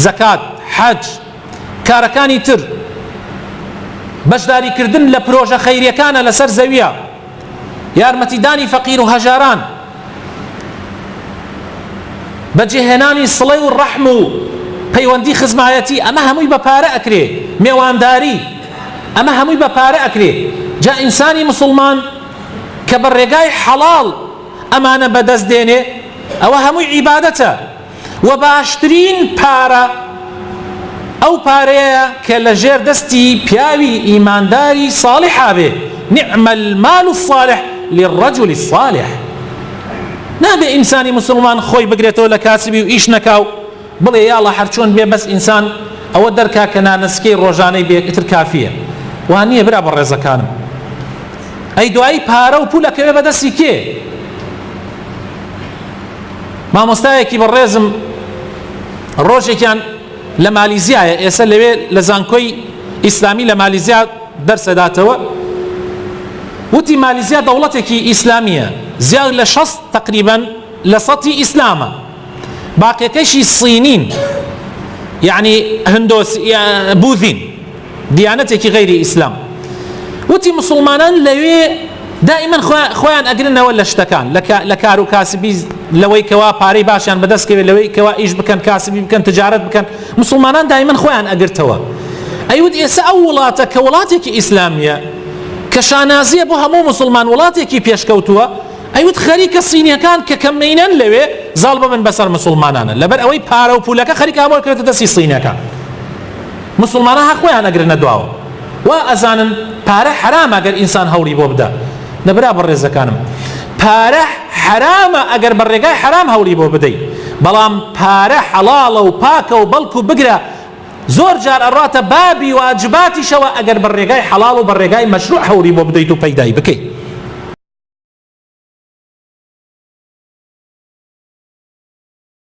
زەکات، حەج، کارەکانی تر، بەشداریکردن لە پرۆژە خەیریەکانە لەسەر زەویە، یارمەتیدانی فەقیر و هەژاران، بەجێهێنانی سڵەی و ڕەحم و پەیوەندی خزمایەتی، ئەمە هەمووی بە پارە ئەکرێ. میێوانداری، ئەمە هەمووی بە پارە ئەکرێ. جا ئینسانی مسلمان کە بە ڕێگای حەڵاڵ ئەمانە بەدەست دێنێ، ئەوە هەمووی عیبادەتە. و باشترین پارە ئەو پارەیە کە لە ژێر دەستی پیاوی ئیمانداری ساڵحا بێ. نعم المال الصالح للرجل الصالح. نابێ ئینسانی مسلمان خۆی بگرێتەوە لە کاسبی و ئیش نەکاو بڵێ یاڵە هەرچۆن بێ بەس ئینسان ئەوە دەرکا کە نانسکەی ڕۆژانەی بێتر کافیە. وانییە برا بە ڕێزەکانم. ئەی دوایی پارە و پولەکەوێ بەدەستی کێ؟ مامۆستایەکی بەڕێزم ڕۆژێکیان لە مالیزیایە، ئێستا لەوێ لە زانکۆی ئیسلامی لە مالیزیا دەرسەداتەوە، وتی مالیزیا دەوڵەتێکی ئیسلامیە، زیاد لە 60 تقریبان لە سەتی ئیسلامە، باقیەکەیشی سینین، یعنی هندۆس بوذین، دیانەتێکی غەیری ئیسلام. وتی مسلمانان لەوێ دائما خۆیان ئەگرنەوە لە شتەکان، لە کار و کاسبی، لەوەی کەوا پارەی باشیان بەدەستکەوێت، لەوەی کەوا ئیش بکەن، کاسبی بکەن، تجارەت بکەن. مسلمانان دائما خۆیان ئەگرتەوە. ئەیوت ئێستا ئەو وڵاتە کە وڵاتێکی ئیسلامیە کە شانازیە بۆ هەموو مسلمان، وڵاتێکی پێشکەوتووە، ئەیوت خەریکە سینیەکان کە کەمینەن لەوێ زاڵ ببن بەسەر مسلمانانە، لەبەر ئەوەی پارە و پولەکە خەریکە هەموو کردێتە دەستی سینیەکان. مسلمانان هەر خۆیان ئەگرنە دواوە. وا ئەزانن پارە حرامە ئەگەر ئینسان هەوڵی بۆ بدە. نەبرا بەڕێزەکانم، پارە حرامە ئەگەر بە ڕێگای حرام هەوڵی بۆ بدەیت، بەڵام پارە حەڵاڵە و پاکە و بەڵک و بگرە. زۆر جار ئەڕاتە بابی واجباتیشەوە ئەگەر بە ڕێگای حەڵاڵ و بە ڕێگای مەشروع هەوڵی بۆ بدەیت و پەیدای بکەیت.